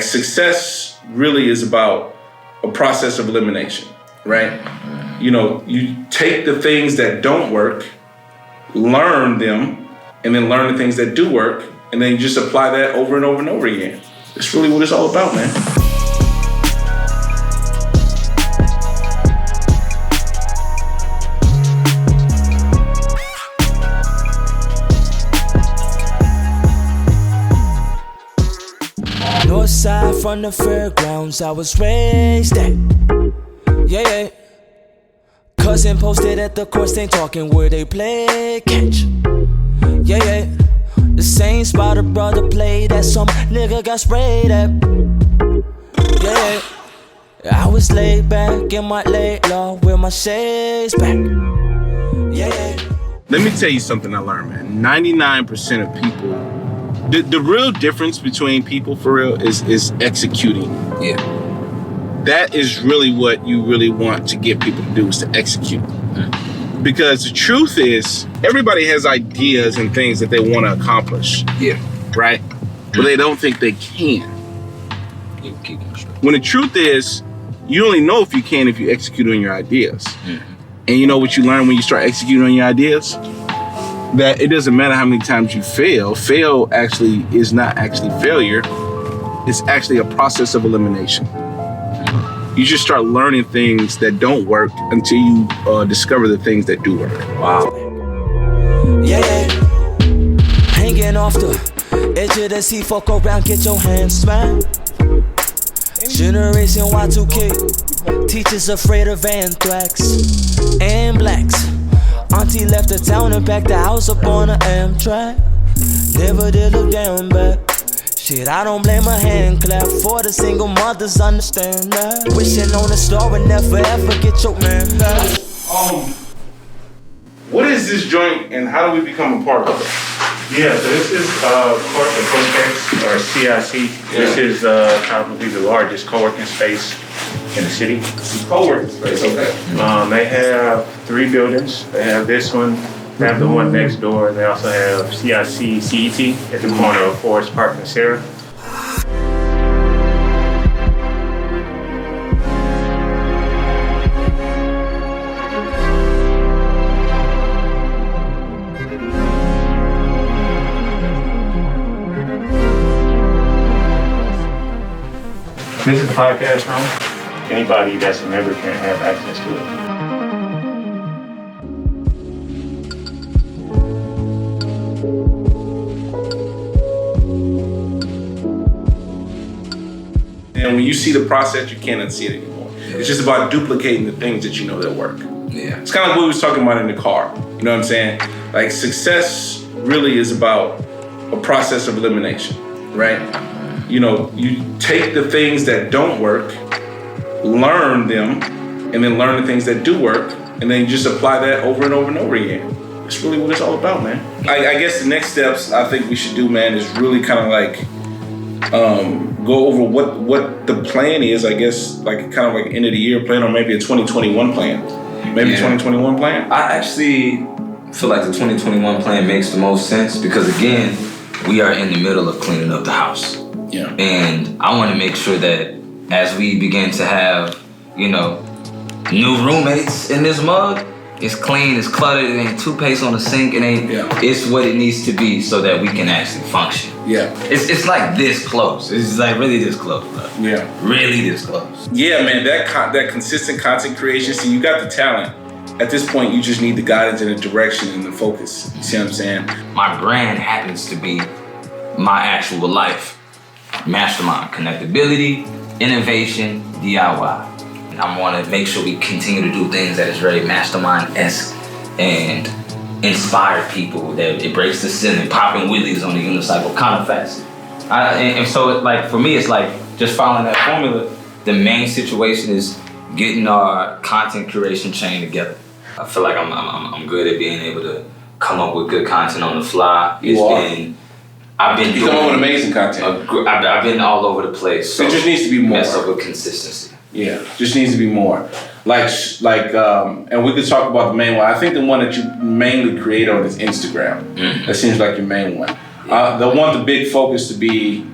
success really is about a process of elimination, right? You know, you take the things that don't work, learn them, and then learn the things that do work, and then you just apply that over and over and over again. That's really what it's all about, man. North side from the fairgrounds I was raised at. Yeah. Cousin posted at the course, they talking where they play catch. Yeah. The same spot a brother played that some nigga got sprayed at. Yeah. I was laid back in my late law with my shades back. Yeah. Let me tell you something I learned, man. 99% of people, the real difference between people for real is executing. Yeah. That is really what you really want to get people to do, is to execute. Because the truth is, everybody has ideas and things that they want to accomplish. Yeah. Right? But they don't think they can. When the truth is, you only know if you can if you execute on your ideas. And you know what you learn when you start executing on your ideas? That it doesn't matter how many times you fail. Fail actually is not actually failure. It's actually a process of elimination. You just start learning things that don't work until you discover the things that do work. Wow. Yeah. Hanging off the edge of the seat, fuck around, get your hands smacked. Generation Y2K, teachers afraid of anthrax and blacks. Auntie left the town and packed the house up on the Amtrak. Never did look down back. Shit, I don't blame a hand clap for the single mothers, understand that. Wishing on a star and never ever get your man back. What is this joint and how do we become a part of it? Yeah, so this is Cortex or CIC. This is probably the largest co-working space in the city. Co-working space, okay. They have 3 buildings. They have this one, they have the one next door, and they also have CIC CET at the corner of Forest Park and Sarah. This is the podcast room. Anybody that's a member can have access to it. And when you see the process, you can't unsee it anymore. It's just about duplicating the things that you know that work. Yeah. It's kind of like what we was talking about in the car. You know what I'm saying? Like success really is about a process of elimination, right? You know, you take the things that don't work, learn them, and then learn the things that do work, and then you just apply that over and over and over again. That's really what it's all about, man. I guess the next steps I think we should do, man, is really kind of like go over what the plan is, I guess, like kind of like end of the year plan or maybe a 2021 plan. Maybe 2021 plan? I actually feel like the 2021 plan makes the most sense because, again, we are in the middle of cleaning up the house. Yeah. And I want to make sure that as we begin to have, new roommates in this mug, it's clean, it's cluttered, it ain't toothpaste on the sink, it's what it needs to be so that we can actually function. Yeah. It's like this close. It's like really this close, bro. Yeah. Really this close. Yeah, man, that consistent content creation, see, you got the talent. At this point, you just need the guidance and the direction and the focus. You see what I'm saying? My brand happens to be my actual life. Mastermind, connectability, innovation, DIY. And I want to make sure we continue to do things that is very mastermind-esque and inspire people, that it breaks the ceiling, popping wheelies on the unicycle, kind of fast. And so, for me, it's like just following that formula. The main situation is getting our content curation chain together. I feel like I'm good at being able to come up with good content on the fly. You come up with amazing content. I've been all over the place. So it just needs to be more. Mess up with consistency. Yeah, just needs to be more. And we could talk about the main one. I think the one that you mainly create on is Instagram. Mm-hmm. That seems like your main one. The big focus to be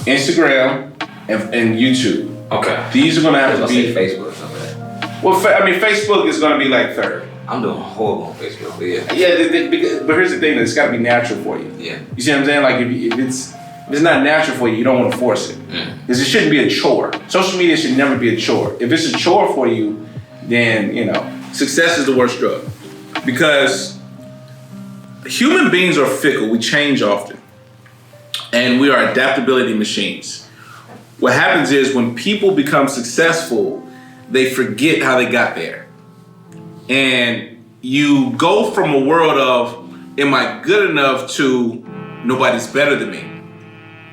Instagram and YouTube. Okay. These are gonna have to Let's be say Facebook or something like that. Well, Facebook is gonna be like third. I'm doing horrible on Facebook, but yeah. Yeah, but here's the thing: it's got to be natural for you. Yeah. You see what I'm saying? Like if it's not natural for you, you don't want to force it. Because it shouldn't be a chore. Social media should never be a chore. If it's a chore for you, then success is the worst drug. Because human beings are fickle. We change often, and we are adaptability machines. What happens is when people become successful, they forget how they got there. And you go from a world of, am I good enough, to nobody's better than me.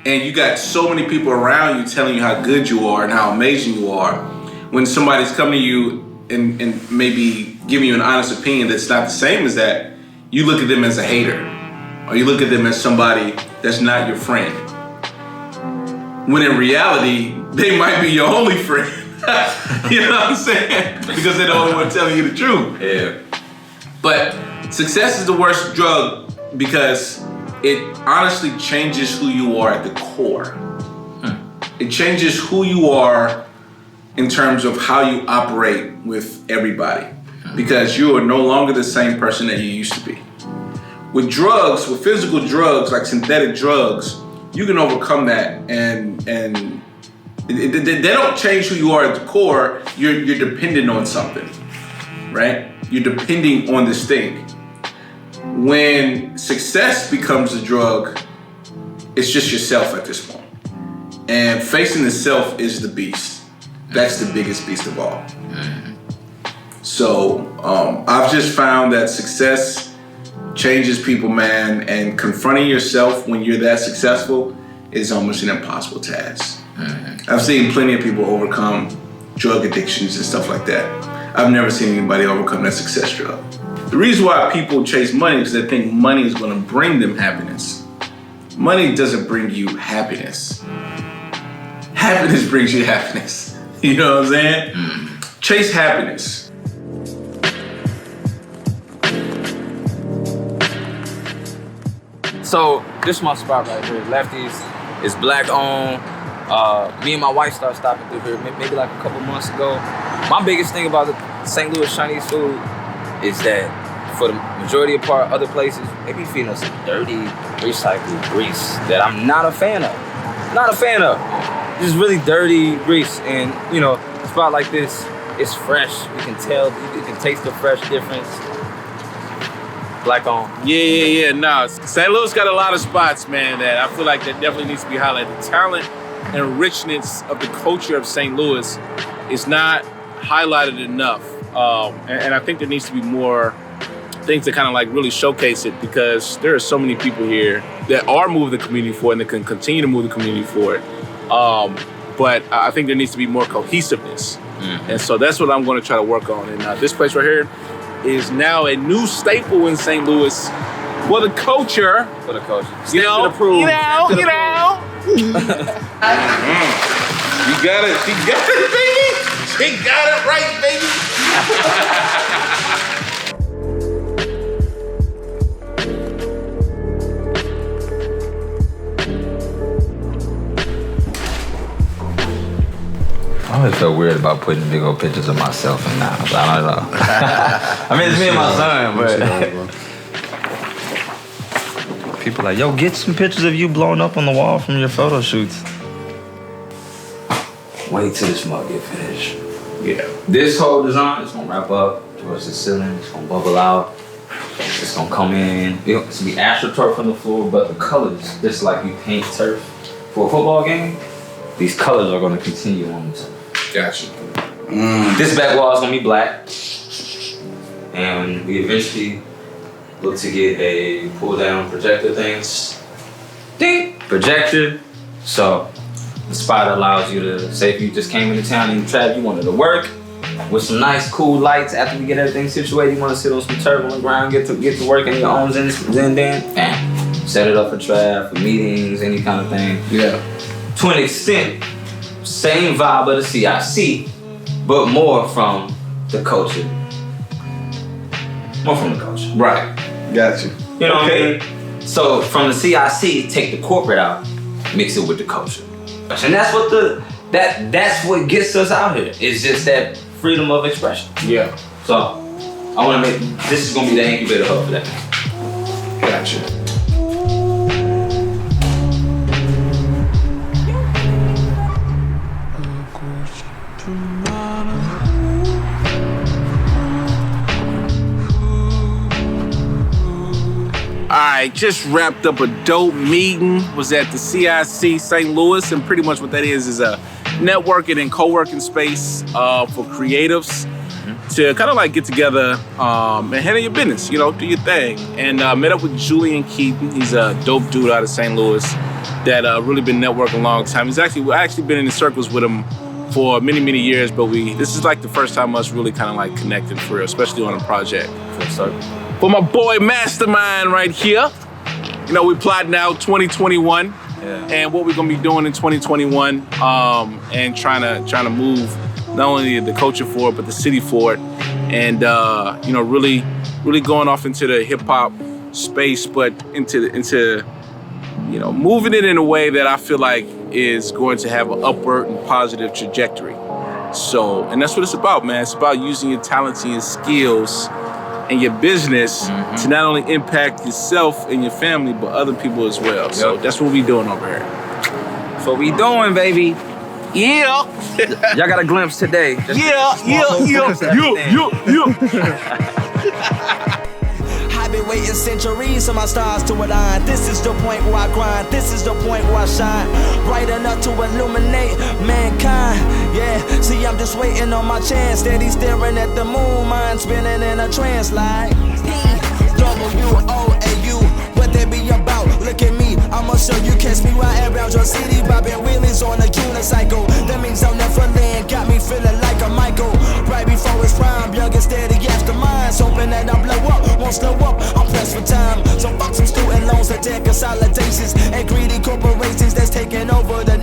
And you got so many people around you telling you how good you are and how amazing you are. When somebody's coming to you and maybe giving you an honest opinion that's not the same as that, you look at them as a hater. Or you look at them as somebody that's not your friend. When in reality, they might be your only friend. You know what I'm saying? Because they're the only one telling you the truth. Yeah. But success is the worst drug because it honestly changes who you are at the core. It changes who you are in terms of how you operate with everybody. Because you are no longer the same person that you used to be. With drugs, with physical drugs, like synthetic drugs, you can overcome that and they don't change who you are at the core. You're dependent on something, right? You're depending on this thing. When success becomes a drug, it's just yourself at this point. And facing the self is the beast. That's the biggest beast of all. So I've just found that success changes people, man, and confronting yourself when you're that successful is almost an impossible task. I've seen plenty of people overcome drug addictions and stuff like that. I've never seen anybody overcome that success drug. The reason why people chase money is they think money is going to bring them happiness. Money doesn't bring you happiness. Happiness brings you happiness. You know what I'm saying? Chase happiness. So this is my spot right here. Lefties. It's black owned. Me and my wife started stopping through here maybe like a couple months ago. My biggest thing about the St. Louis Chinese food is that for the majority of other places, they be feeding us dirty, recycled grease that I'm not a fan of. Not a fan of. Just really dirty grease. And a spot like this, it's fresh. You can tell, you can taste the fresh difference. Black on. Yeah. No, St. Louis got a lot of spots, man, that I feel like that definitely needs to be highlighted. The talent and richness of the culture of St. Louis is not highlighted enough. And I think there needs to be more things that kind of like really showcase it, because there are so many people here that are moving the community forward and that can continue to move the community forward. But I think there needs to be more cohesiveness. And so that's what I'm going to try to work on. And this place right here is now a new staple in St. Louis for the culture. For the culture. You know. You got it. She got it, baby. She got it right, baby. I always felt weird about putting big old pictures of myself in now. I don't know. I mean, it's me and my son, but people like, yo, get some pictures of you blowing up on the wall from your photo shoots. Wait till this mug get finished. Yeah. This whole design is gonna wrap up towards the ceiling. It's gonna bubble out. It's gonna come in. It's gonna be AstroTurf on the floor, but the colors, just like you paint turf for a football game, these colors are gonna continue on the turf. Gotcha. This back wall is gonna be black, and we eventually look to get a pull-down projector thing. Ding! Projector. So the spot allows you to, say if you just came into town and you wanted to work with some nice cool lights after we get everything situated, you want to sit on some turf on the ground, get to work in your own zen, bam. Set it up for Trav, for meetings, any kind of thing. Yeah. To an extent, same vibe of the CIC, but more from the culture. More from the culture. Right. Gotcha. You know what I mean? So from the CIC, take the corporate out, mix it with the culture. And that's what that's what gets us out here. It's just that freedom of expression. Yeah. So I want to this is gonna be the incubator hub for that. Gotcha. Alright, just wrapped up a dope meeting. Was at the CIC St. Louis, and pretty much what that is a networking and co-working space for creatives to kind of like get together and handle your business, you know, do your thing. And met up with Julian Keaton. He's a dope dude out of St. Louis that really been networking a long time. We've actually been in the circles with him for many, many years, but this is like the first time us really kind of like connecting for real, especially on a project. For my boy Mastermind right here, you know, we plotting out 2021 and what we're gonna be doing in 2021, and trying to move not only the culture forward but the city forward, and you know, really going off into the hip hop space, but into you know, moving it in a way that I feel like is going to have an upward and positive trajectory. So, and that's what it's about, man. It's about using your talents and your skills and your business to not only impact yourself and your family, but other people as well. So that's what we doing over here. That's what we doing, baby. Yeah. Y'all got a glimpse today. Yeah. I've been waiting centuries for my stars to align. This is the point where I grind. This is the point where I shine. Bright enough to illuminate mankind. Yeah, see, I'm just waiting on my chance. Steady staring at the moon, mind spinning in a trance like W-O-A-U. What they be about? Look at me, I'ma show you. Catch me riding around your city, bobbing wheelies on a unicycle. That means I'll never land. Got me feeling like a Michael. Right before it's prime, young and steady after minds. Hoping that I'll blow up, won't slow up. I'm pressed for time. So fuck some student loans and debt consolidations and greedy corporations that's taking over the